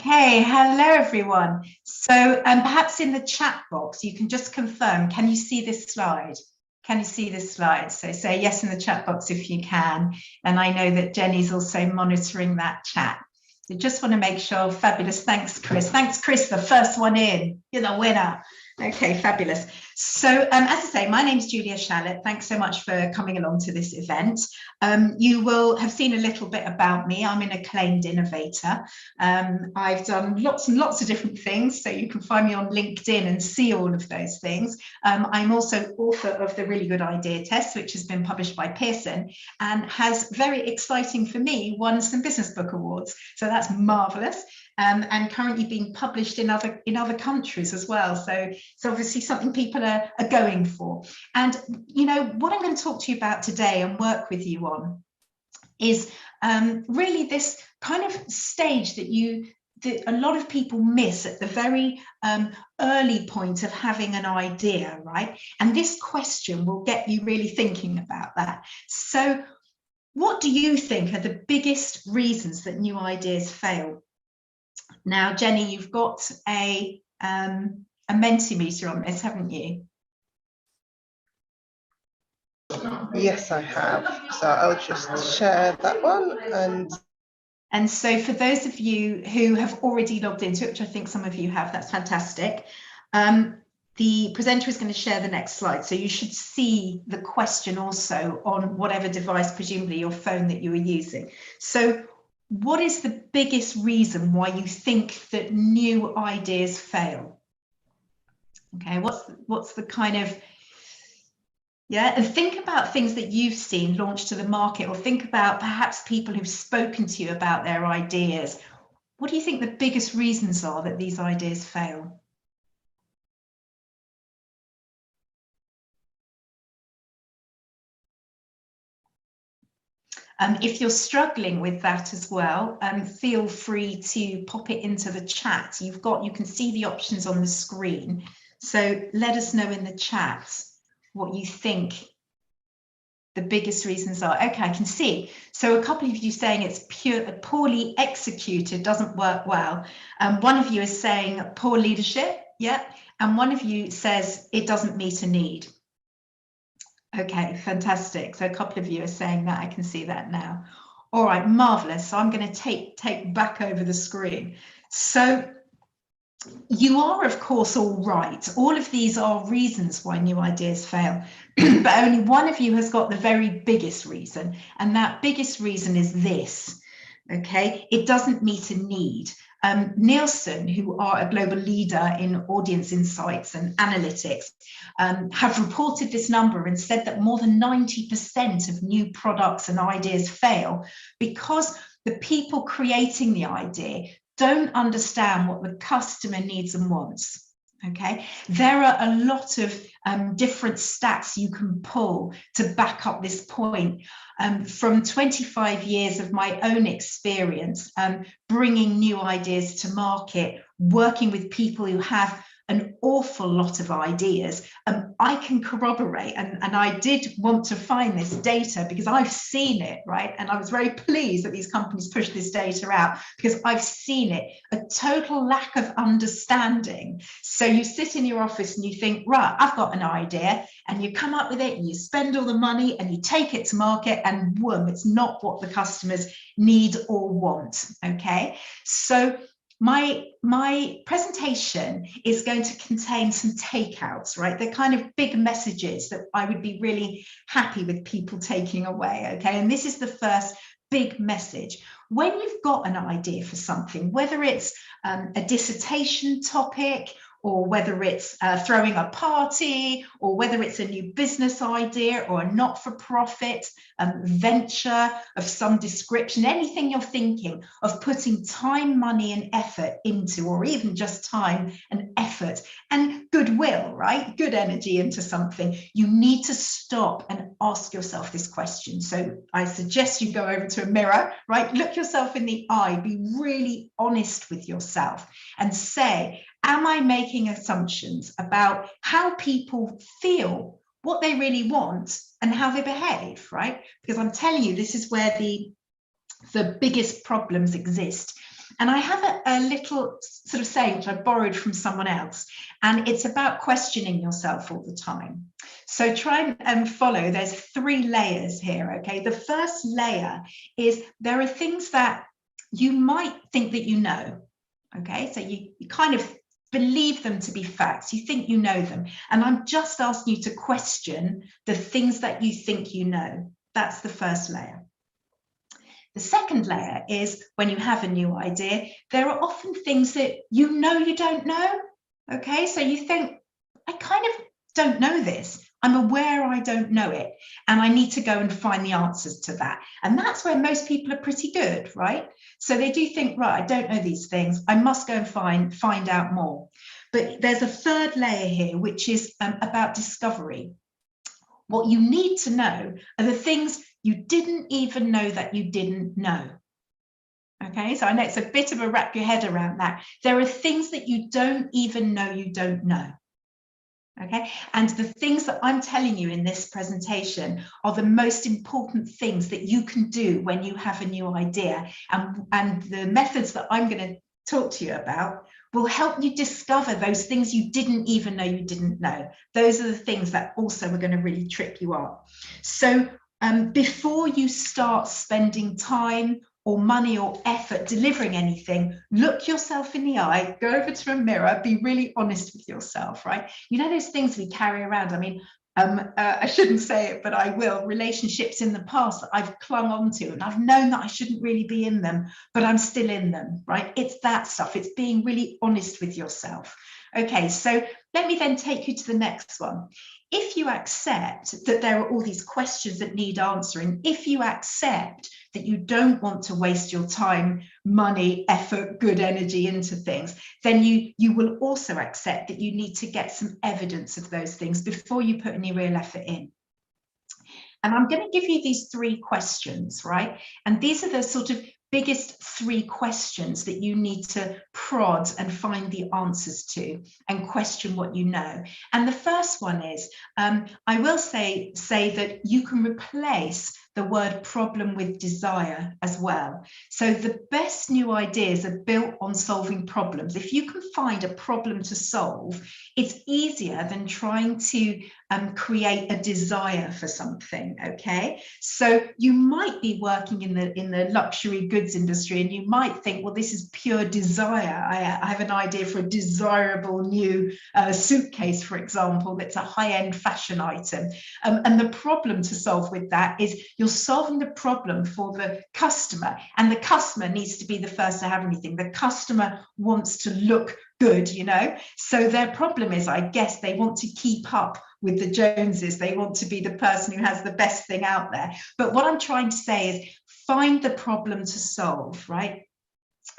Okay, hello everyone. So perhaps in the chat box, you can just confirm, can you see this slide? Can you see this slide? So say yes in the chat box if you can. And I know that Jenny's also monitoring that chat. So just want to make sure, fabulous. Thanks, Chris. Thanks, Chris, the first one in. You're the winner. Okay, fabulous. So as I say, my name is Julia Shalet. Thanks so much for coming along to this event. You will have seen a little bit about me. I'm an acclaimed innovator. I've done lots and lots of different things, so you can find me on LinkedIn and see all of those things. I'm also author of the Really Good Idea Test, which has been published by Pearson and has, very exciting for me, won some business book awards. So that's marvelous. And currently being published in other countries as well. So it's obviously something people are going for. And you know what I'm going to talk to you about today and work with you on is really this kind of stage that a lot of people miss at the very early point of having an idea, right? And this question will get you really thinking about that. So what do you think are the biggest reasons that new ideas fail? Now, Jenny, you've got a Mentimeter on this, haven't you? Yes, I have. So I'll just share that one. And so for those of you who have already logged into it, which I think some of you have, that's fantastic. The presenter is going to share the next slide. So you should see the question also on whatever device, presumably your phone, that you are using. So what is the biggest reason why you think that new ideas fail? Okay, what's the kind of, yeah, and think about things that you've seen launched to the market, or think about perhaps people who've spoken to you about their ideas. What do you think the biggest reasons are that these ideas fail? If you're struggling with that as well, feel free to pop it into the chat. You can see the options on the screen. So let us know in the chat what you think the biggest reasons are. Okay, I can see. So a couple of you saying it's poorly executed, doesn't work well. One of you is saying poor leadership, yeah. And one of you says it doesn't meet a need. Okay, fantastic. So a couple of you are saying that. I can see that now. All right, marvelous. So I'm going to take back over the screen. So you are, of course, all right. All of these are reasons why new ideas fail, but only one of you has got the very biggest reason, and that biggest reason is this. Okay, it doesn't meet a need. Nielsen, who are a global leader in audience insights and analytics, have reported this number and said that more than 90% of new products and ideas fail because the people creating the idea don't understand what the customer needs and wants. Okay, there are a lot of different stats you can pull to back up this point. From 25 years of my own experience, bringing new ideas to market, working with people who have an awful lot of ideas, I can corroborate, and I did want to find this data because I've seen it, right? And I was very pleased that these companies push this data out because I've seen it, a total lack of understanding. So you sit in your office and you think, right, I've got an idea, and you come up with it and you spend all the money and you take it to market, and boom, it's not what the customers need or want, okay? So my presentation is going to contain some takeouts, right? They're kind of big messages that I would be really happy with people taking away, okay? And this is the first big message. When you've got an idea for something, whether it's a dissertation topic, or whether it's throwing a party, or whether it's a new business idea or a not-for-profit venture of some description, anything you're thinking of putting time, money, and effort into, or even just time and effort and goodwill, right? Good energy into something, you need to stop and ask yourself this question. So I suggest you go over to a mirror, right? Look yourself in the eye, be really honest with yourself and say, am I making assumptions about how people feel, what they really want, and how they behave, right? Because I'm telling you, this is where the biggest problems exist. And I have a little sort of saying which I borrowed from someone else, and it's about questioning yourself all the time. So try and follow. There's 3 layers here, okay? The first layer is there are things that you might think that you know, okay? So you kind of believe them to be facts. You think you know them. And I'm just asking you to question the things that you think you know. That's the first layer. The second layer is when you have a new idea, there are often things that you know you don't know, okay? So you think, I kind of don't know this. I'm aware I don't know it, and I need to go and find the answers to that. And that's where most people are pretty good, right? So they do think, right, I don't know these things. I must go and find out more. But there's a third layer here, which is about discovery. What you need to know are the things you didn't even know that you didn't know. Okay, so I know it's a bit of a wrap your head around that. There are things that you don't even know you don't know. Okay, and the things that I'm telling you in this presentation are the most important things that you can do when you have a new idea. And the methods that I'm going to talk to you about will help you discover those things you didn't even know you didn't know. Those are the things that also are going to really trip you up. So before you start spending time or money or effort delivering anything, look yourself in the eye, go over to a mirror, be really honest with yourself, right? You know those things we carry around? I mean, I shouldn't say it, but I will. Relationships in the past that I've clung on to, and I've known that I shouldn't really be in them, but I'm still in them, right? It's that stuff. It's being really honest with yourself. Okay, so let me then take you to the next one. If you accept that there are all these questions that need answering, if you accept that you don't want to waste your time, money, effort, good energy into things, then you will also accept that you need to get some evidence of those things before you put any real effort in. And I'm going to give you these 3 questions, right? And these are the sort of biggest 3 questions that you need to prod and find the answers to and question what you know. And the first one is, I will say that you can replace the word problem with desire as well. So the best new ideas are built on solving problems. If you can find a problem to solve, it's easier than trying to create a desire for something, okay? So you might be working in the luxury goods industry and you might think, well, this is pure desire. I have an idea for a desirable new suitcase, for example, that's a high-end fashion item. And the problem to solve with that is you're solving the problem for the customer, and the customer needs to be the first to have anything. The customer wants to look good, you know? So their problem is, I guess, they want to keep up with the Joneses. They want to be the person who has the best thing out there. But what I'm trying to say is find the problem to solve, right?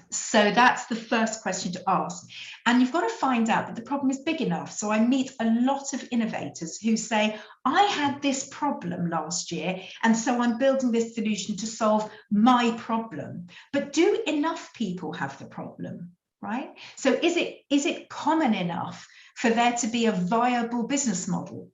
So that's the first question to ask. And you've got to find out that the problem is big enough. So I meet a lot of innovators who say, I had this problem last year, and so I'm building this solution to solve my problem. But do enough people have the problem, right? So is it common enough for there to be a viable business model?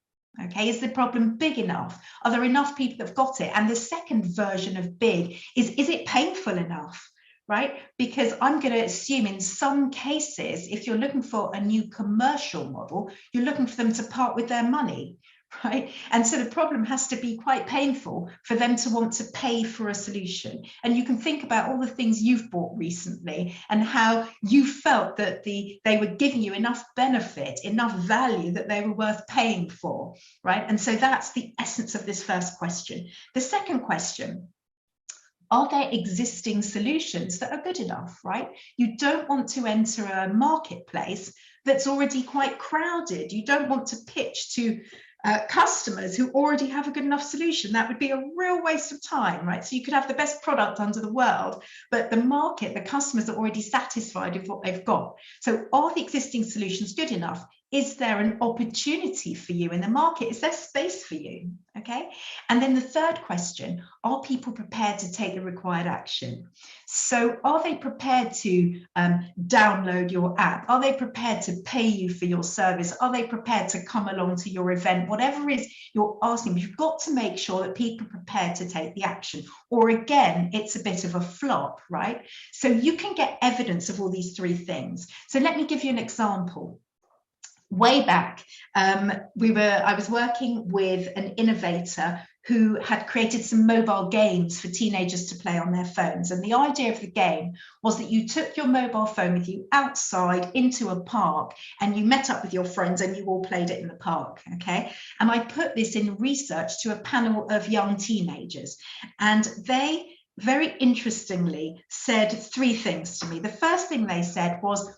Okay, is the problem big enough? Are there enough people that have got it? And the second version of big is it painful enough? Right? Because I'm going to assume in some cases, if you're looking for a new commercial model, you're looking for them to part with their money, right? And so the problem has to be quite painful for them to want to pay for a solution. And you can think about all the things you've bought recently and how you felt that they were giving you enough benefit, enough value that they were worth paying for, right? And so that's the essence of this first question. The second question: are there existing solutions that are good enough, right? You don't want to enter a marketplace that's already quite crowded. You don't want to pitch to customers who already have a good enough solution. That would be a real waste of time, right? So you could have the best product under the world, but the market, the customers are already satisfied with what they've got. So are the existing solutions good enough? is there an opportunity for you in the market? Is there space for you? Okay. And then the third question, are people prepared to take the required action? So are they prepared to download your app? Are they prepared to pay you for your service? Are they prepared to come along to your event? Whatever it is you're asking, you've got to make sure that people are prepared to take the action. Or again, it's a bit of a flop, right? So you can get evidence of all these three things. So let me give you an example. Way back, I was working with an innovator who had created some mobile games for teenagers to play on their phones. And the idea of the game was that you took your mobile phone with you outside into a park and you met up with your friends and you all played it in the park, okay? And I put this in research to a panel of young teenagers, and they very interestingly said three things to me. The first thing they said was,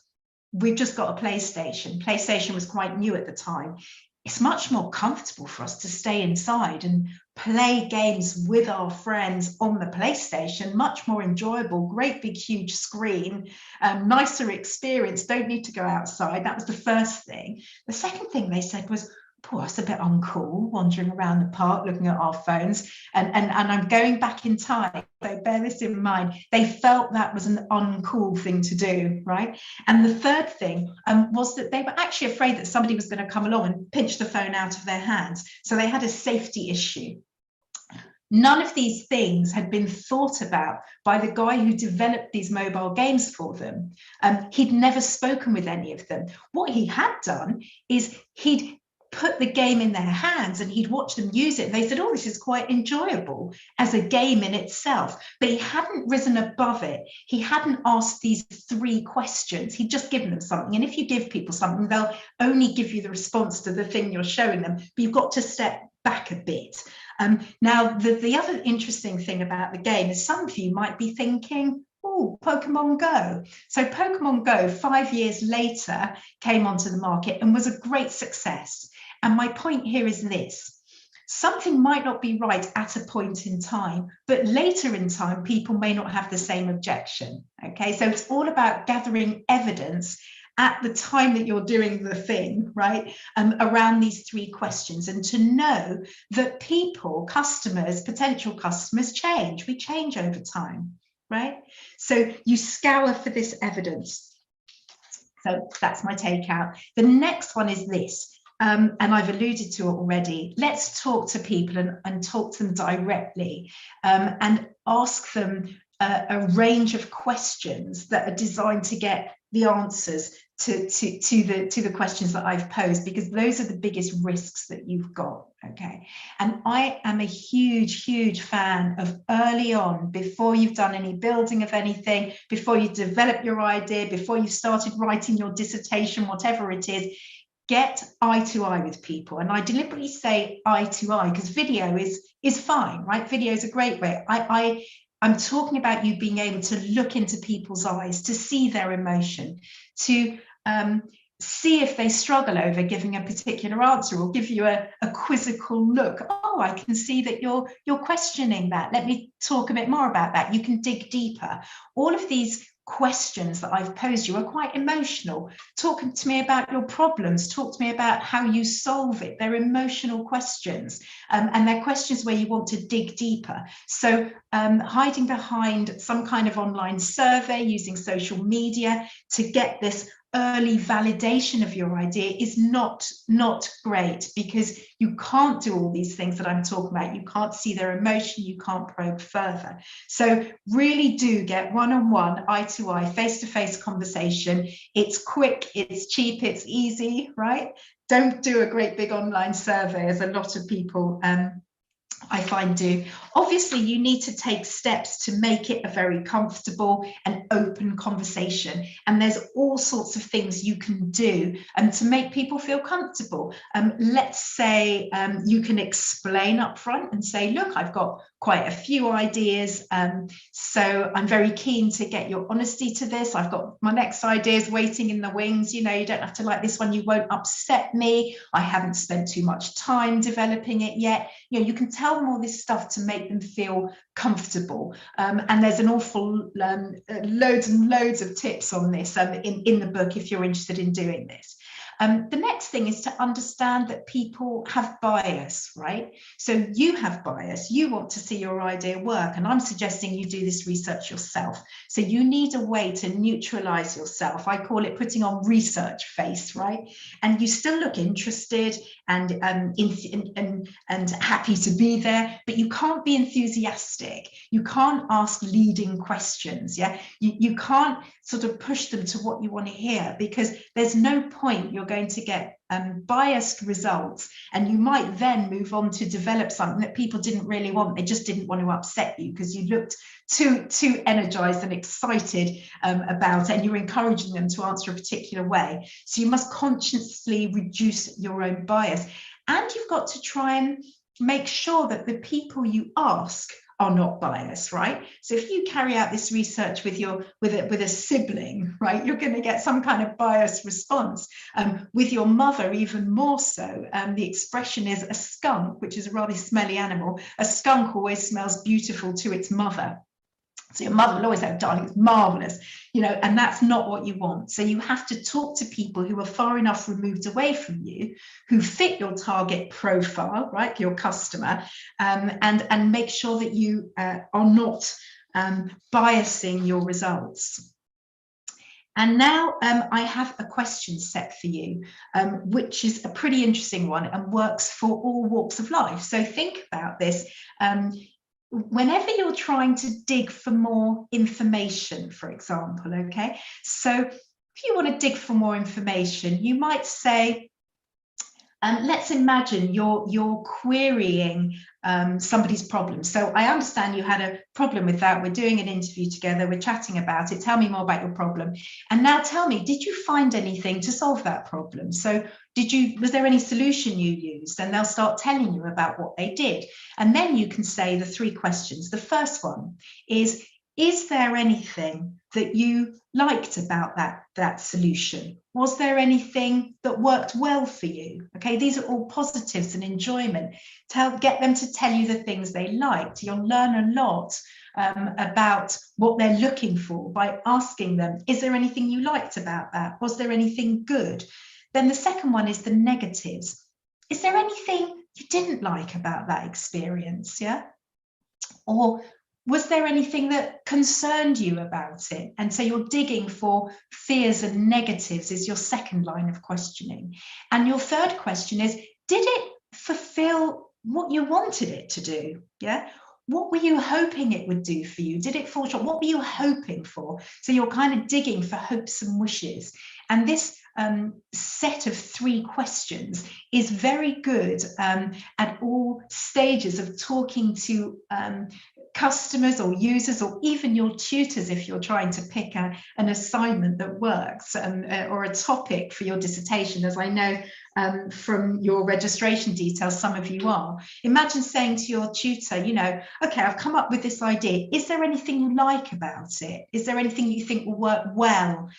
we've just got a PlayStation. PlayStation was quite new at the time. It's much more comfortable for us to stay inside and play games with our friends on the PlayStation, much more enjoyable, great big huge screen, nicer experience, don't need to go outside. That was the first thing. The second thing they said was, oh, it's a bit uncool wandering around the park looking at our phones, and I'm going back in time, so bear this in mind. They felt that was an uncool thing to do, right? And the third thing was that they were actually afraid that somebody was going to come along and pinch the phone out of their hands, so they had a safety issue. None of these things had been thought about by the guy who developed these mobile games for them. He'd never spoken with any of them. What he had done is he'd put the game in their hands and he'd watch them use it. And they said, oh, this is quite enjoyable as a game in itself. But he hadn't risen above it. He hadn't asked these three questions. He'd just given them something. And if you give people something, they'll only give you the response to the thing you're showing them. But you've got to step back a bit. Now, the other interesting thing about the game is some of you might be thinking, oh, Pokemon Go. So Pokemon Go, 5 years later, came onto the market and was a great success. And my point here is this: something might not be right at a point in time, but later in time, people may not have the same objection. Okay, so it's all about gathering evidence at the time that you're doing the thing, right, around these three questions, and to know that people, customers, potential customers change. We change over time, right? So you scour for this evidence. So that's my takeout. The next one is this. And I've alluded to it already. Let's talk to people and talk to them directly, and ask them a range of questions that are designed to get the answers to the questions that I've posed, because those are the biggest risks that you've got. Okay, and I am a huge fan of early on, before you've done any building of anything, before you develop your idea, before you've started writing your dissertation, whatever it is, get eye to eye with people. And I deliberately say eye to eye because video is fine, right? Video is a great way. I'm talking about you being able to look into people's eyes, to see their emotion, to see if they struggle over giving a particular answer, or give you a quizzical look. Oh, I can see that you're questioning that. Let me talk a bit more about that. You can dig deeper. All of these questions that I've posed you are quite emotional. Talk to me about your problems. Talk to me about how you solve it. They're emotional questions, and they're questions where you want to dig deeper. So hiding behind some kind of online survey, using social media to get this early validation of your idea is not great, because you can't do all these things that I'm talking about. You can't see their emotion, you can't probe further. So really do get one-on-one, eye-to-eye, face-to-face conversation. It's quick, it's cheap, it's easy, right? Don't do a great big online survey, as a lot of people I find do. Obviously, you need to take steps to make it a very comfortable and open conversation. And there's all sorts of things you can do to make people feel comfortable. Let's say you can explain up front and say, look, I've got quite a few ideas. So I'm very keen to get your honesty to this. I've got my next ideas waiting in the wings. You know, you don't have to like this one. You won't upset me. I haven't spent too much time developing it yet. You know, you can tell them all this stuff to make them feel comfortable. And there's an awful loads and loads of tips on this in the book if you're interested in doing this. The next thing is to understand that people have bias, right? So you have bias, you want to see your idea work, and I'm suggesting you do this research yourself. So you need a way to neutralize yourself. I call it putting on research face, right? And you still look interested and happy to be there, but you can't be enthusiastic. You can't ask leading questions, yeah? You can't sort of push them to what you want to hear, because there's no point. You're going to get biased results, and you might then move on to develop something that people didn't really want. They just didn't want to upset you because you looked too energized and excited about it, and you're encouraging them to answer a particular way. So you must consciously reduce your own bias, and you've got to try and make sure that the people you ask are not biased, right? So if you carry out this research with a sibling, right, you're going to get some kind of biased response. With your mother, even more so. The expression is a skunk, which is a rather smelly animal. A skunk always smells beautiful to its mother. So your mother will always say, darling, it's marvelous, you know, and that's not what you want. So you have to talk to people who are far enough removed away from you, who fit your target profile, right, your customer, and make sure that you are not biasing your results. And now I have a question set for you, which is a pretty interesting one and works for all walks of life. So think about this. Whenever you're trying to dig for more information, for example, okay? So if you want to dig for more information, you might say, let's imagine you're querying somebody's problem. So I understand you had a problem with that. We're doing an interview together. We're chatting about it. Tell me more about your problem. And now tell me, did you find anything to solve that problem? So was there any solution you used? And they'll start telling you about what they did. And then you can say the 3 questions. The first one is there anything that you liked about that solution? Was there anything that worked well for you? Okay, these are all positives and enjoyment. Get them to tell you the things they liked. You'll learn a lot about what they're looking for by asking them, is there anything you liked about that? Was there anything good? Then the second one is the negatives. Is there anything you didn't like about that experience? Yeah. Or was there anything that concerned you about it? And so you're digging for fears and negatives is your second line of questioning. And your third question is, did it fulfill what you wanted it to do? Yeah. What were you hoping it would do for you? Did it fall short? What were you hoping for? So you're kind of digging for hopes and wishes. And this set of 3 questions is very good at all stages of talking to customers or users, or even your tutors if you're trying to pick an assignment that works, or a topic for your dissertation, as I know from your registration details, some of you are. Imagine saying to your tutor, you know, okay, I've come up with this idea. Is there anything you like about it? Is there anything you think will work well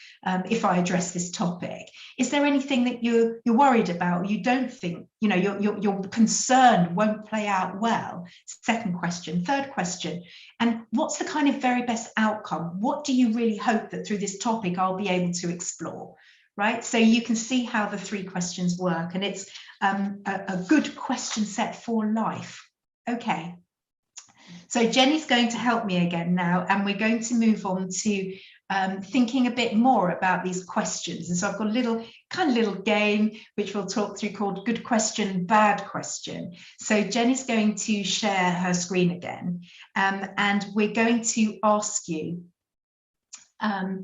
if I address this topic? Is there anything that you're worried about, you don't think, you know, you're concerned won't play out well? Second question. Third question, and what's the kind of very best outcome? What do you really hope that through this topic I'll be able to explore? Right, so you can see how the 3 questions work, and it's a good question set for life. Okay, so Jenny's going to help me again now, and we're going to move on to thinking a bit more about these questions. And so I've got a little game which we'll talk through called Good Question, Bad Question. So Jenny's going to share her screen again, and we're going to ask you so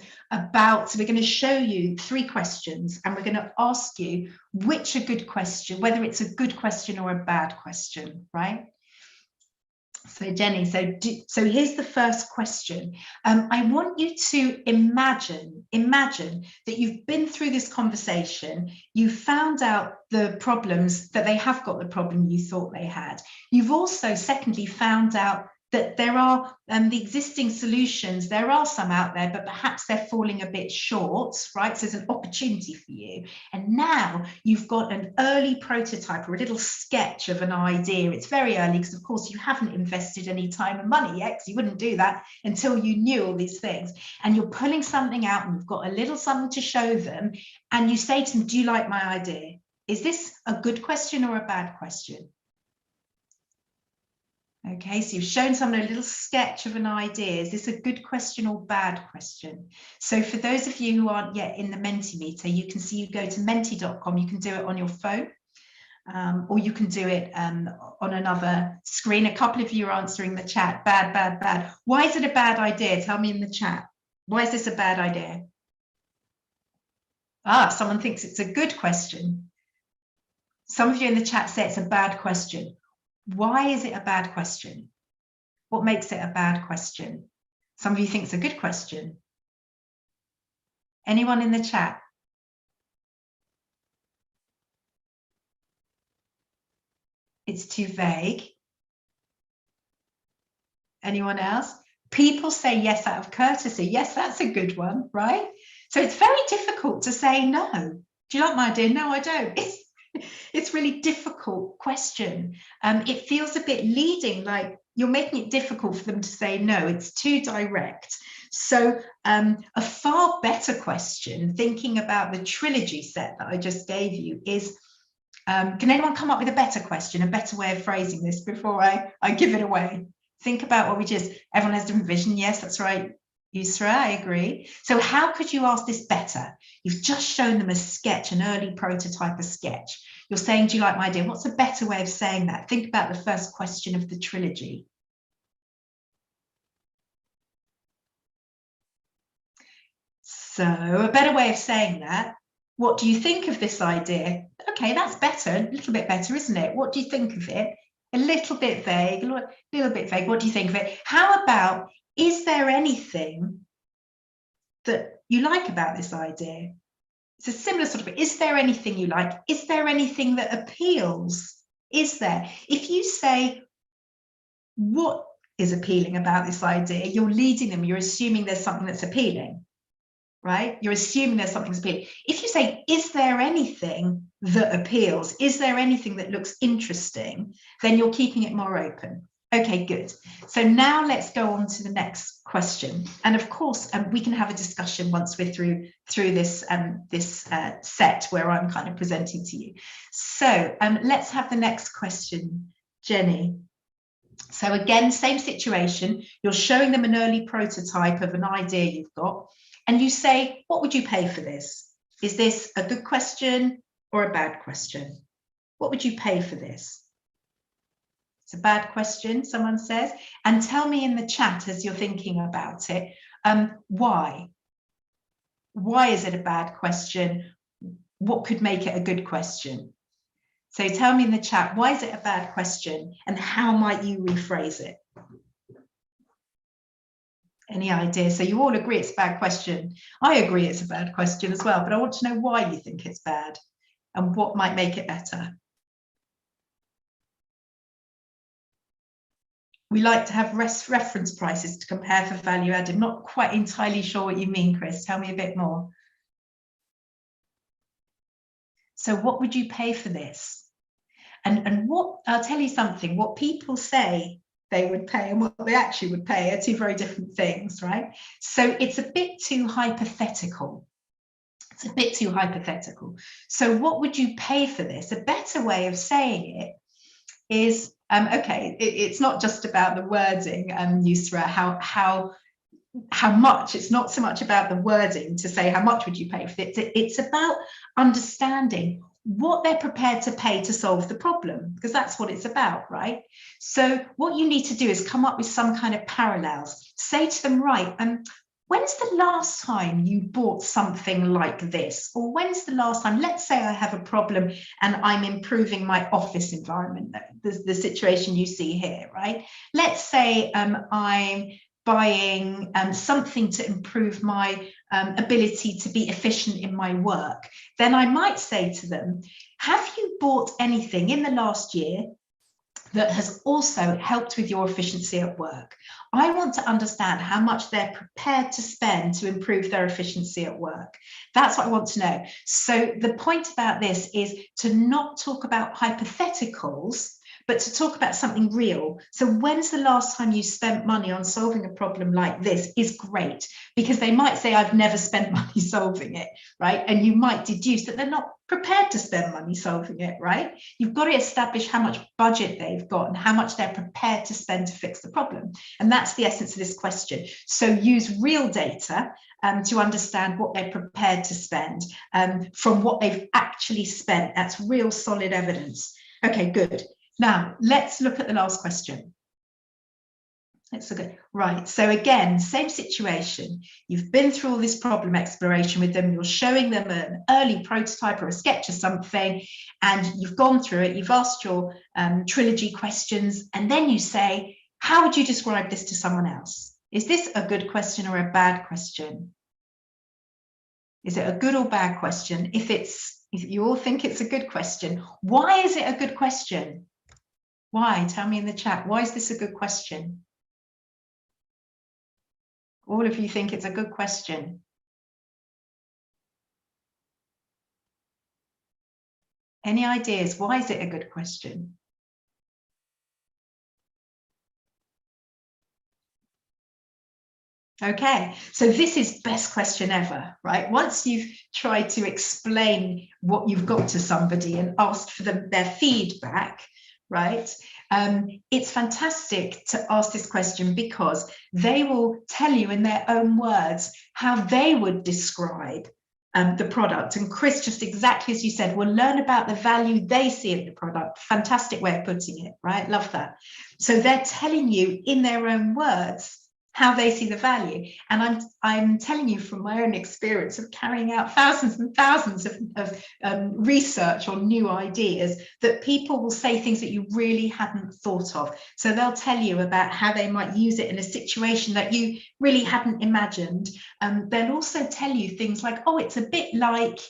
we're going to show you 3 questions, and we're going to ask you which a good question, whether it's a good question or a bad question, right? So Jenny, so here's the first question. I want you to imagine that you've been through this conversation, you found out the problems, that they have got the problem you thought they had. You've also, secondly, found out that there are the existing solutions, there are some out there, but perhaps they're falling a bit short, right? So there's an opportunity for you. And now you've got an early prototype or a little sketch of an idea. It's very early because, of course, you haven't invested any time and money yet, because you wouldn't do that until you knew all these things. And you're pulling something out and you've got a little something to show them. And you say to them, do you like my idea? Is this a good question or a bad question? Okay, so you've shown someone a little sketch of an idea. Is this a good question or bad question? So for those of you who aren't yet in the Mentimeter, you can see, you go to menti.com, you can do it on your phone, or you can do it on another screen. A couple of you are answering the chat, bad, bad, bad. Why is it a bad idea? Tell me in the chat. Why is this a bad idea? Ah, someone thinks it's a good question. Some of you in the chat say it's a bad question. Why is it a bad question? What makes it a bad question? Some of you think it's a good question. Anyone in the chat? It's too vague. Anyone else? People say yes out of courtesy. Yes, that's a good one, right? So it's very difficult to say no. Do you like my idea? No, I don't. It's really difficult question. It feels a bit leading, like you're making it difficult for them to say no. It's too direct. So a far better question, thinking about the trilogy set that I just gave you, is can anyone come up with a better question, a better way of phrasing this before I give it away? Think about what we just, everyone has a different vision. Yes, that's right. Yusra, I agree. So how could you ask this better? You've just shown them a sketch, an early prototype, a sketch. You're saying, do you like my idea? What's a better way of saying that? Think about the first question of the trilogy. So a better way of saying that, what do you think of this idea? Okay, that's better, a little bit better, isn't it? What do you think of it? A little bit vague, a little bit vague. What do you think of it? How about, is there anything that you like about this idea? It's a similar sort of, is there anything you like? Is there anything that appeals? Is there? If you say, what is appealing about this idea? You're leading them, you're assuming there's something that's appealing, right? You're assuming there's something that's appealing. If you say, is there anything that appeals? Is there anything that looks interesting? Then you're keeping it more open. Okay, good. So now let's go on to the next question. And of course, we can have a discussion once we're through this set where I'm kind of presenting to you. So let's have the next question, Jenny. So again, same situation. You're showing them an early prototype of an idea you've got, and you say, what would you pay for this? Is this a good question or a bad question? What would you pay for this? It's a bad question, someone says. And tell me in the chat as you're thinking about it, why? Why is it a bad question? What could make it a good question? So tell me in the chat, why is it a bad question? And how might you rephrase it? Any ideas? So you all agree it's a bad question. I agree it's a bad question as well, but I want to know why you think it's bad and what might make it better. We like to have reference prices to compare for value added. Not quite entirely sure what you mean, Chris. Tell me a bit more. So what would you pay for this? And what, I'll tell you something, what people say they would pay and what they actually would pay are two very different things, right? So it's a bit too hypothetical. It's a bit too hypothetical. So what would you pay for this? A better way of saying it is, okay, it's not just about the wording, Yusra, how much. It's not so much about the wording to say how much would you pay for it. It's about understanding what they're prepared to pay to solve the problem, because that's what it's about, right? So what you need to do is come up with some kind of parallels. Say to them, right, when's the last time you bought something like this? Or when's the last time, let's say I have a problem and I'm improving my office environment, the situation you see here, right? Let's say I'm buying something to improve my ability to be efficient in my work. Then I might say to them, have you bought anything in the last year that has also helped with your efficiency at work. I want to understand how much they're prepared to spend to improve their efficiency at work. That's what I want to know. So the point about this is to not talk about hypotheticals, but to talk about something real. So when's the last time you spent money on solving a problem like this is great, because they might say, I've never spent money solving it, right? And you might deduce that they're not prepared to spend money solving it, right? You've got to establish how much budget they've got and how much they're prepared to spend to fix the problem. And that's the essence of this question. So use real data to understand what they're prepared to spend from what they've actually spent. That's real solid evidence. Okay, good. Now, let's look at the last question. Let's look at, right, so again, same situation. You've been through all this problem exploration with them, you're showing them an early prototype or a sketch of something, and you've gone through it, you've asked your trilogy questions, and then you say, how would you describe this to someone else? Is this a good question or a bad question? Is it a good or bad question? If you all think it's a good question, why is it a good question? Why? Tell me in the chat. Why is this a good question? All of you think it's a good question. Any ideas? Why is it a good question? Okay, so this is best question ever, right? Once you've tried to explain what you've got to somebody and asked for their feedback, right? It's fantastic to ask this question because they will tell you in their own words how they would describe the product. And Chris, just exactly as you said, will learn about the value they see in the product. Fantastic way of putting it, right? Love that. So they're telling you in their own words how they see the value. And I'm telling you from my own experience of carrying out thousands and thousands of research on new ideas, that people will say things that you really hadn't thought of. So they'll tell you about how they might use it in a situation that you really hadn't imagined. They'll also tell you things like, oh, it's a bit like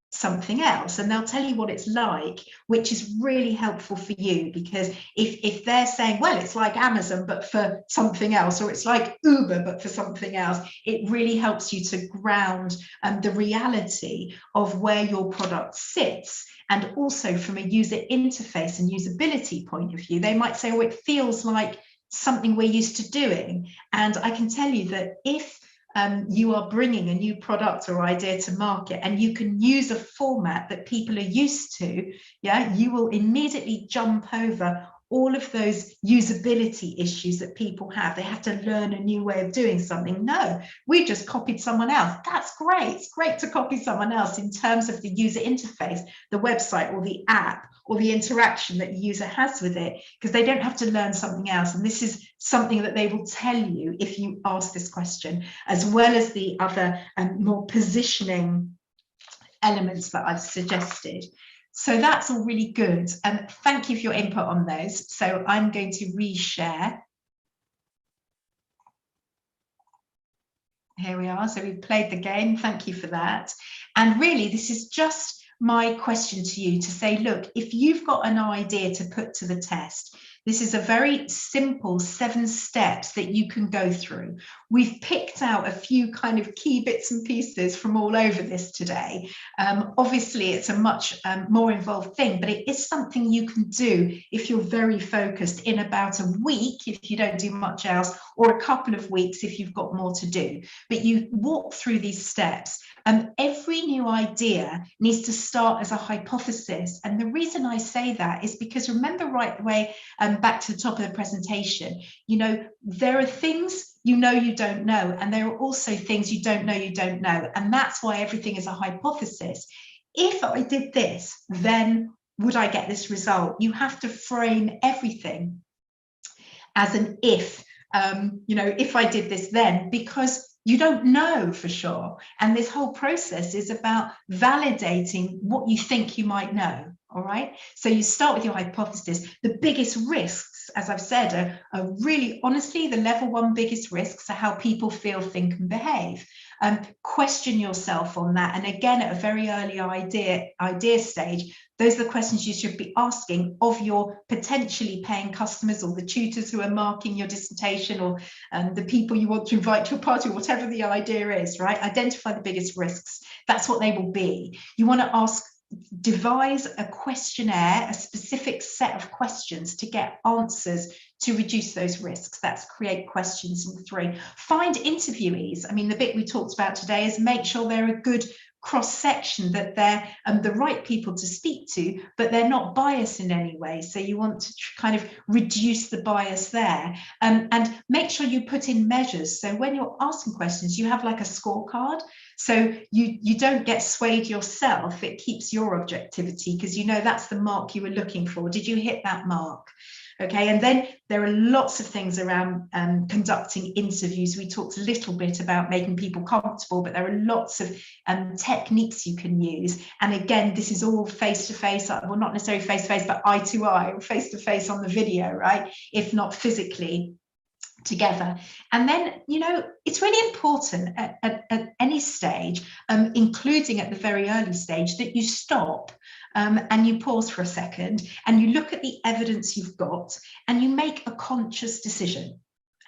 something else, and they'll tell you what it's like, which is really helpful for you, because if they're saying, well, it's like Amazon but for something else, or it's like Uber but for something else, it really helps you to ground the reality of where your product sits. And also from a user interface and usability point of view, they might say, oh, it feels like something we're used to doing. And I can tell you that if you are bringing a new product or idea to market and you can use a format that people are used to, yeah, you will immediately jump over all of those usability issues that people have. They have to learn a new way of doing something. No, we just copied someone else. That's great. It's great to copy someone else in terms of the user interface, the website or the app or the interaction that the user has with it, because they don't have to learn something else. And this is something that they will tell you if you ask this question, as well as the other more positioning elements that I've suggested. So that's all really good. And thank you for your input on those. So I'm going to reshare. Here we are. So we've played the game. Thank you for that. And really, this is just my question to you to say, look, if you've got an idea to put to the test, this is a very simple 7 steps that you can go through. We've picked out a few kind of key bits and pieces from all over this today. Obviously, it's a much more involved thing, but it is something you can do if you're very focused in about a week, if you don't do much else, or a couple of weeks if you've got more to do. But you walk through these steps. Every new idea needs to start as a hypothesis. And the reason I say that is because remember right away, back to the top of the presentation, you know, there are things you don't know, and there are also things you don't know. And that's why everything is a hypothesis. If I did this, then would I get this result? You have to frame everything as an if, you know, if I did this then, because you don't know for sure. And this whole process is about validating what you think you might know. All right. So you start with your hypothesis. The biggest risks, as I've said, are really honestly the level 1 biggest risks are how people feel, think, and behave. question yourself on that. And again, at a very early idea stage, those are the questions you should be asking of your potentially paying customers, or the tutors who are marking your dissertation, or the people you want to invite to a party, or whatever the idea is, right? Identify the biggest risks. That's what they will be. You want to devise a questionnaire, a specific set of questions to get answers to reduce those risks. That's create questions in 3. Find interviewees. I mean, the bit we talked about today is make sure they're a good cross-section, that they're the right people to speak to, but they're not biased in any way. So you want to kind of reduce the bias there, and make sure you put in measures. So when you're asking questions, you have like a scorecard, so you don't get swayed yourself. It keeps your objectivity, because you know that's the mark you were looking for. Did you hit that mark? Okay, and then there are lots of things around conducting interviews. We talked a little bit about making people comfortable, but there are lots of techniques you can use. And again, this is all face-to-face, well, not necessarily face-to-face, but eye-to-eye, or face-to-face on the video, right? If not physically together. And then, you know, it's really important at any stage, including at the very early stage, that you stop and you pause for a second, and you look at the evidence you've got, and you make a conscious decision.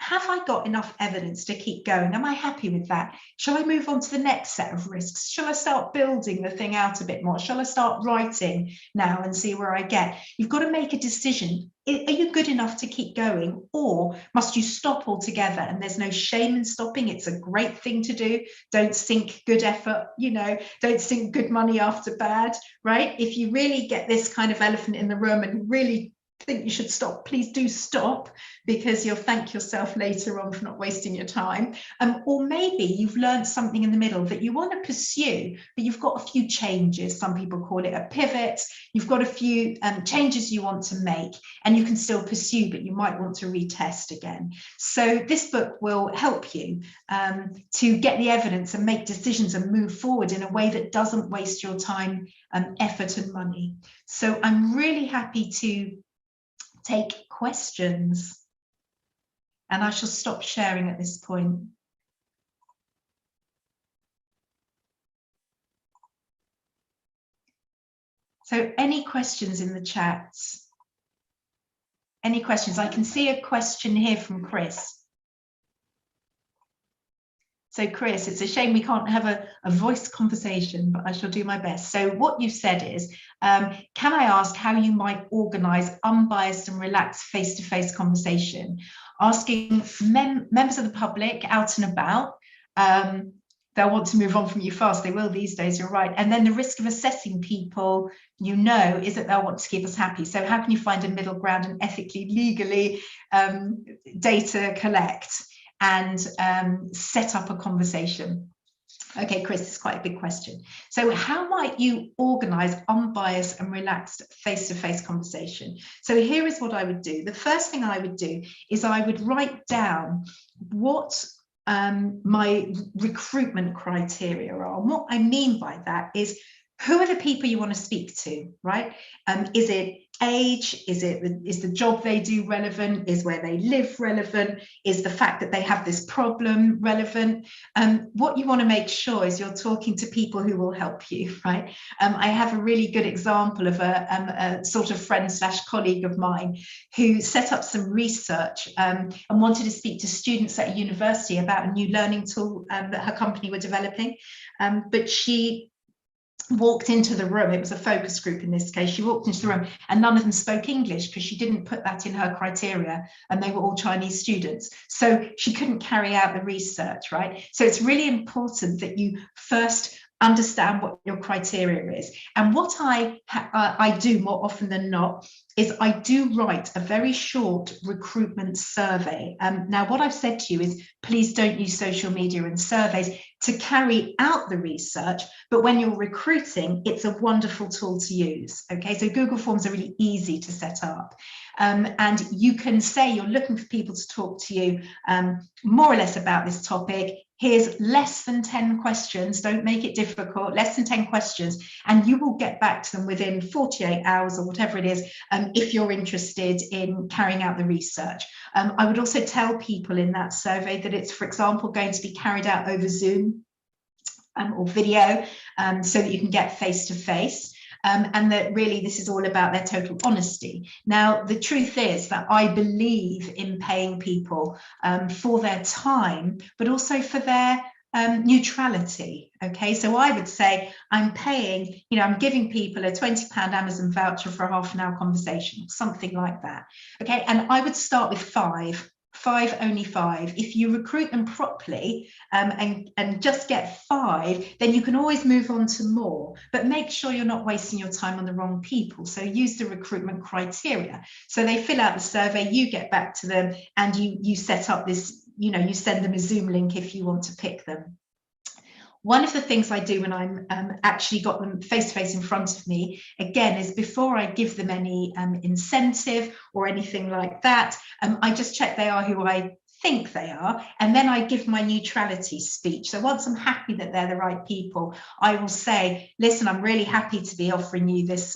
Have I got enough evidence to keep going? Am I happy with that? Shall I move on to the next set of risks? Shall I start building the thing out a bit more? Shall I start writing now and see where I get? You've got to make a decision. Are you good enough to keep going, or must you stop altogether? And there's no shame in stopping. It's a great thing to do. Don't sink good effort, you know, don't sink good money after bad, right? If you really get this kind of elephant in the room and really think you should stop, please do stop, because you'll thank yourself later on for not wasting your time. Or maybe you've learned something in the middle that you want to pursue, but you've got a few changes. Some people call it a pivot. You've got a few changes you want to make, and you can still pursue, but you might want to retest again. So this book will help you to get the evidence and make decisions and move forward in a way that doesn't waste your time, effort and money. So I'm really happy to take questions, and I shall stop sharing at this point. So any questions in the chat? Any questions? I can see a question here from Chris. So Chris, it's a shame we can't have a voice conversation, but I shall do my best. So what you've said is, can I ask how you might organise unbiased and relaxed face-to-face conversation? Asking members of the public out and about, they'll want to move on from you fast. They will these days, you're right. And then the risk of assessing people, you know, is that they'll want to keep us happy. So how can you find a middle ground and ethically, legally data collect and set up a conversation? Okay, Chris, it's quite a big question. So how might you organise unbiased and relaxed face-to-face conversation? So here is what I would do. The first thing I would do is I would write down what my recruitment criteria are. And what I mean by that is, who are the people you want to speak to, right? Is it age? Is the job they do relevant? Is where they live relevant? Is the fact that they have this problem relevant? What you want to make sure is you're talking to people who will help you, right? I have a really good example of a sort of friend/colleague of mine who set up some research and wanted to speak to students at a university about a new learning tool that her company were developing, but she walked into the room. It was a focus group in this case. She walked into the room and none of them spoke English because she didn't put that in her criteria, and they were all Chinese students. So she couldn't carry out the research, right? So it's really important that you first understand what your criteria is. And what I do more often than not is I do write a very short recruitment survey. Now, what I've said to you is, please don't use social media and surveys to carry out the research, but when you're recruiting, it's a wonderful tool to use. Okay, so Google Forms are really easy to set up. And you can say you're looking for people to talk to you more or less about this topic. Here's less than 10 questions, don't make it difficult, less than 10 questions, and you will get back to them within 48 hours or whatever it is, if you're interested in carrying out the research. I would also tell people in that survey that it's, for example, going to be carried out over Zoom. or video, so that you can get face to face. And that really this is all about their total honesty. Now, the truth is that I believe in paying people for their time, but also for their neutrality. Okay, so I would say I'm paying, I'm giving people a £20 Amazon voucher for a half-an-hour conversation, something like that. Okay, and I would start with only five. If you recruit them properly and just get 5, then you can always move on to more, but make sure you're not wasting your time on the wrong people. So use the recruitment criteria. So they fill out the survey, you get back to them, and you set up this, you send them a Zoom link if you want to pick them. One of the things I do when I'm actually got them face-to-face in front of me, again, is before I give them any incentive or anything like that, I just check they are who I think they are, and then I give my neutrality speech. So once I'm happy that they're the right people, I will say, listen, I'm really happy to be offering you this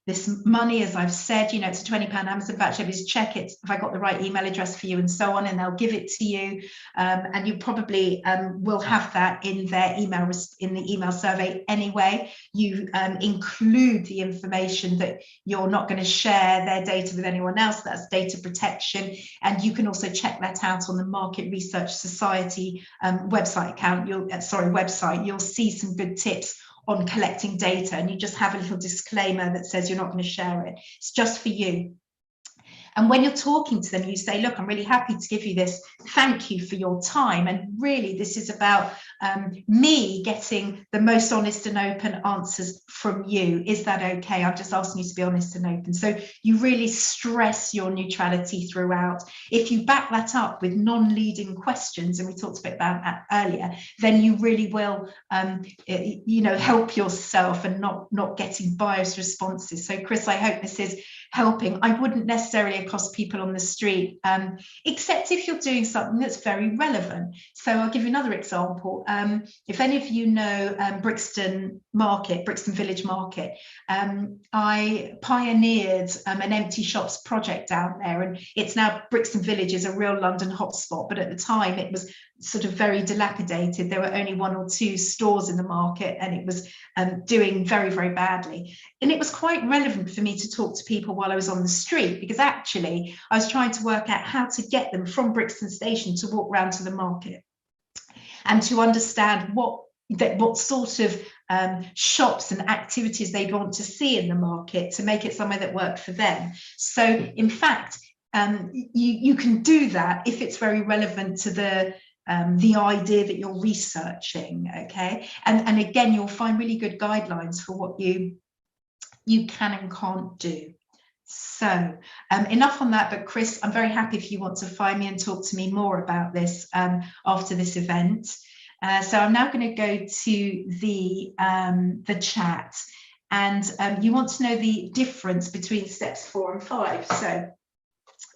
this money, as I've said, it's a £20 Amazon voucher, just check it, if I got the right email address for you and so on, and they'll give it to you. And you probably will have that in their email, in the email survey anyway. You include the information that you're not going to share their data with anyone else. That's data protection. And you can also check that out on the Market Research Society website website. You'll see some good tips on collecting data, and you just have a little disclaimer that says you're not going to share it. It's just for you. And when you're talking to them, you say, look, I'm really happy to give you this. Thank you for your time. And really, this is about me getting the most honest and open answers from you. Is that okay? I'm just asking you to be honest and open. So you really stress your neutrality throughout. If you back that up with non-leading questions, and we talked a bit about that earlier, then you really will, help yourself and not getting biased responses. So Chris, I hope this is helping. I wouldn't necessarily accost people on the street, except if you're doing something that's very relevant. So I'll give you another example. If any of you know Brixton Village Market, I pioneered an empty shops project down there, and it's now Brixton Village is a real London hotspot, but at the time it was sort of very dilapidated. There were only 1 or 2 stores in the market, and it was doing very, very badly. And it was quite relevant for me to talk to people while I was on the street, because actually I was trying to work out how to get them from Brixton Station to walk round to the market and to understand what sort of shops and activities they'd want to see in the market to make it somewhere that worked for them. So in fact, you can do that if it's very relevant to the idea that you're researching, okay? And again, you'll find really good guidelines for what you can and can't do. So enough on that, but Chris, I'm very happy if you want to find me and talk to me more about this after this event. So I'm now going to go to the chat, and you want to know the difference between steps 4 and 5. So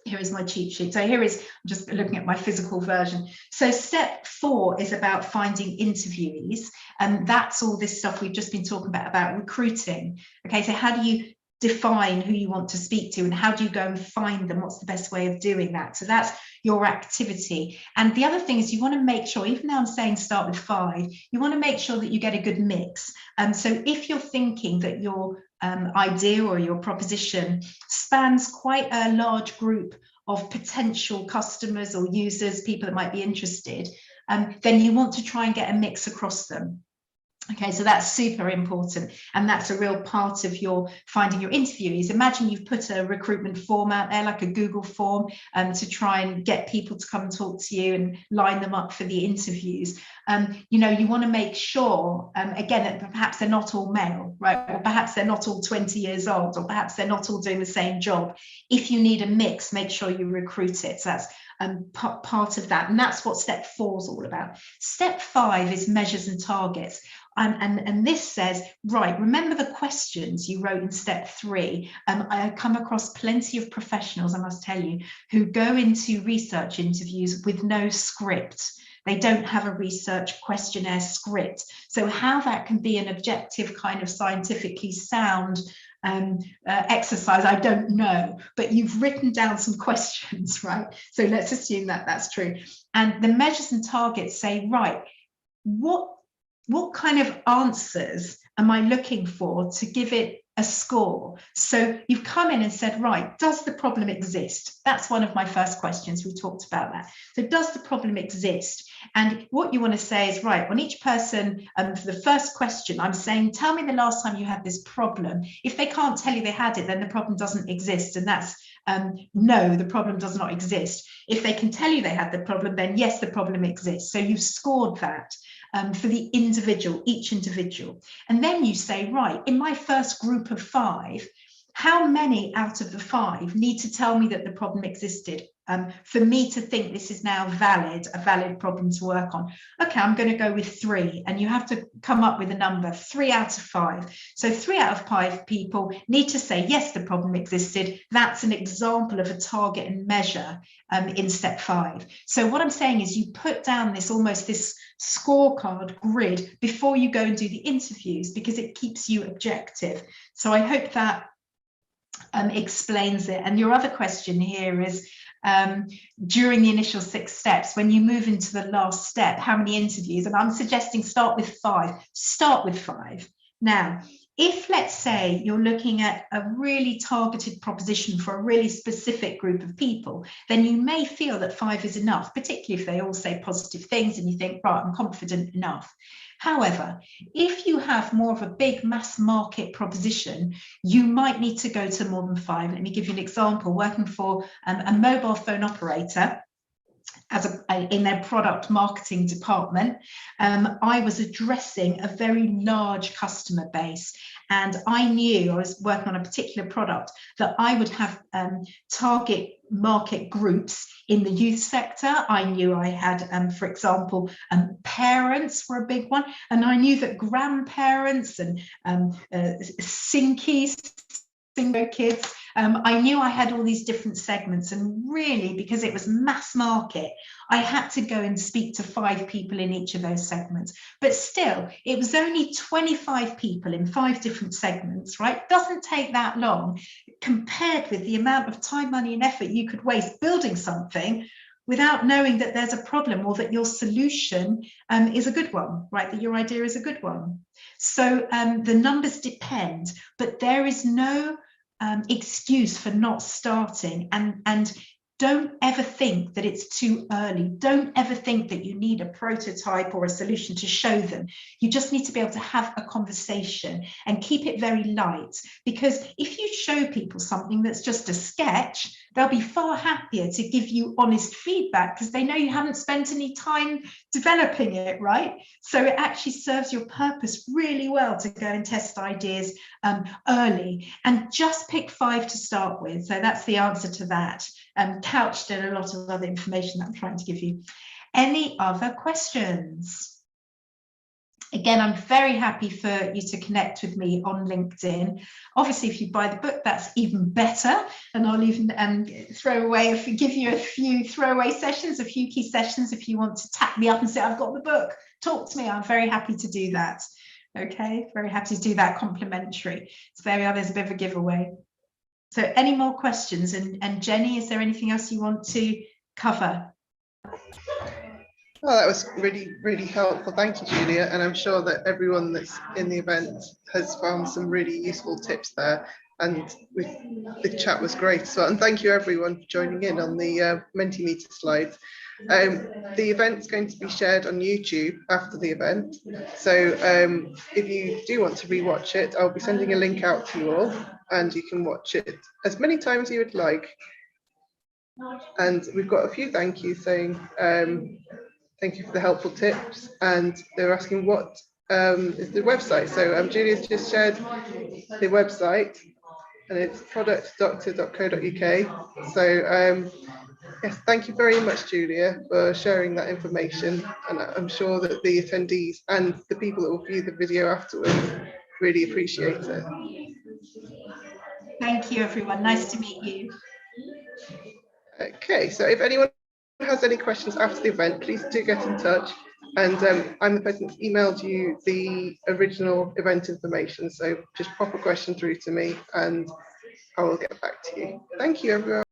here is my cheat sheet. So I'm just looking at my physical version. So step 4 is about finding interviewees, and that's all this stuff we've just been talking about recruiting. Okay, so how do you define who you want to speak to, and how do you go and find them? What's the best way of doing that? So that's your activity. And the other thing is you want to make sure, even though I'm saying start with 5, you want to make sure that you get a good mix. So if you're thinking that your idea or your proposition spans quite a large group of potential customers or users, people that might be interested, then you want to try and get a mix across them. Okay, so that's super important, and that's a real part of your finding your interviewees. Imagine you've put a recruitment form out there, like a Google form, to try and get people to come and talk to you and line them up for the interviews. You want to make sure, again, that perhaps they're not all male, right? Or perhaps they're not all 20 years old, or perhaps they're not all doing the same job. If you need a mix, make sure you recruit it. So that's part of that, and that's what step 4 is all about. Step 5 is measures and targets. And this says, right, remember the questions you wrote in step 3. I come across plenty of professionals, I must tell you, who go into research interviews with no script. They don't have a research questionnaire script. So how that can be an objective, kind of scientifically sound exercise, I don't know, but you've written down some questions, right? So let's assume that that's true. And the measures and targets say, right, what what kind of answers am I looking for to give it a score? So you've come in and said, right, does the problem exist? That's one of my first questions. We talked about that. So does the problem exist? And what you want to say is, right, on each person, for the first question, I'm saying, tell me the last time you had this problem. If they can't tell you they had it, then the problem doesn't exist. And that's no, the problem does not exist. If they can tell you they had the problem, then yes, the problem exists. So you've scored that. For the individual, each individual. And then you say, right, in my first group of 5, how many out of the 5 need to tell me that the problem existed for me to think this is now a valid problem to work on? Okay, I'm going to go with 3, and you have to come up with a number, 3 out of 5. So 3 out of 5 people need to say, yes, the problem existed. That's an example of a target and measure in step 5. So what I'm saying is you put down this scorecard grid before you go and do the interviews, because it keeps you objective. So I hope that explains it. And your other question here is, during the initial 6 steps, when you move into the last step, how many interviews? And I'm suggesting start with 5. Start with 5. Now, if, let's say, you're looking at a really targeted proposition for a really specific group of people, then you may feel that 5 is enough, particularly if they all say positive things and you think, right, I'm confident enough. However, if you have more of a big mass market proposition, you might need to go to more than 5. Let me give you an example. Working for a mobile phone operator, in their product marketing department, I was addressing a very large customer base, and I knew, I was working on a particular product, that I would have target market groups in the youth sector. I knew I had, for example, parents were a big one, and I knew that grandparents and single kids, I knew I had all these different segments, and really, because it was mass market, I had to go and speak to 5 people in each of those segments. But still, it was only 25 people in 5 different segments, right? Doesn't take that long compared with the amount of time, money, and effort you could waste building something without knowing that there's a problem, or that your solution is a good one, right? That your idea is a good one. So the numbers depend, but there is no excuse for not starting, and don't ever think that it's too early. Don't ever think that you need a prototype or a solution to show them. You just need to be able to have a conversation and keep it very light, because if you show people something that's just a sketch, they'll be far happier to give you honest feedback, because they know you haven't spent any time developing it, right? So it actually serves your purpose really well to go and test ideas early, and just pick 5 to start with. So that's the answer to that, couched in a lot of other information that I'm trying to give you. Any other questions? Again, I'm very happy for you to connect with me on LinkedIn. Obviously, if you buy the book, that's even better. And I'll even give you a few throwaway sessions, a few key sessions, if you want to tap me up and say, I've got the book, talk to me. I'm very happy to do that. Okay, very happy to do that complimentary. So there we are, there's a bit of a giveaway. So any more questions? And Jenny, is there anything else you want to cover? Oh, that was really, really helpful. Thank you, Julia. And I'm sure that everyone that's in the event has found some really useful tips there. And the chat was great as well. And thank you, everyone, for joining in on the Mentimeter slides. The event's going to be shared on YouTube after the event. So if you do want to rewatch it, I'll be sending a link out to you all, and you can watch it as many times as you would like. And we've got a few thank yous saying, thank you for the helpful tips, and they're asking what is the website. So Julia's just shared the website, and it's productdoctor.co.uk. So yes, thank you very much, Julia, for sharing that information, and I'm sure that the attendees and the people that will view the video afterwards really appreciate it. Thank you, everyone. Nice to meet you. Okay, so if anyone has any questions after the event, please do get in touch. And I'm the person that's emailed you the original event information. So just pop a question through to me and I will get back to you. Thank you, everyone.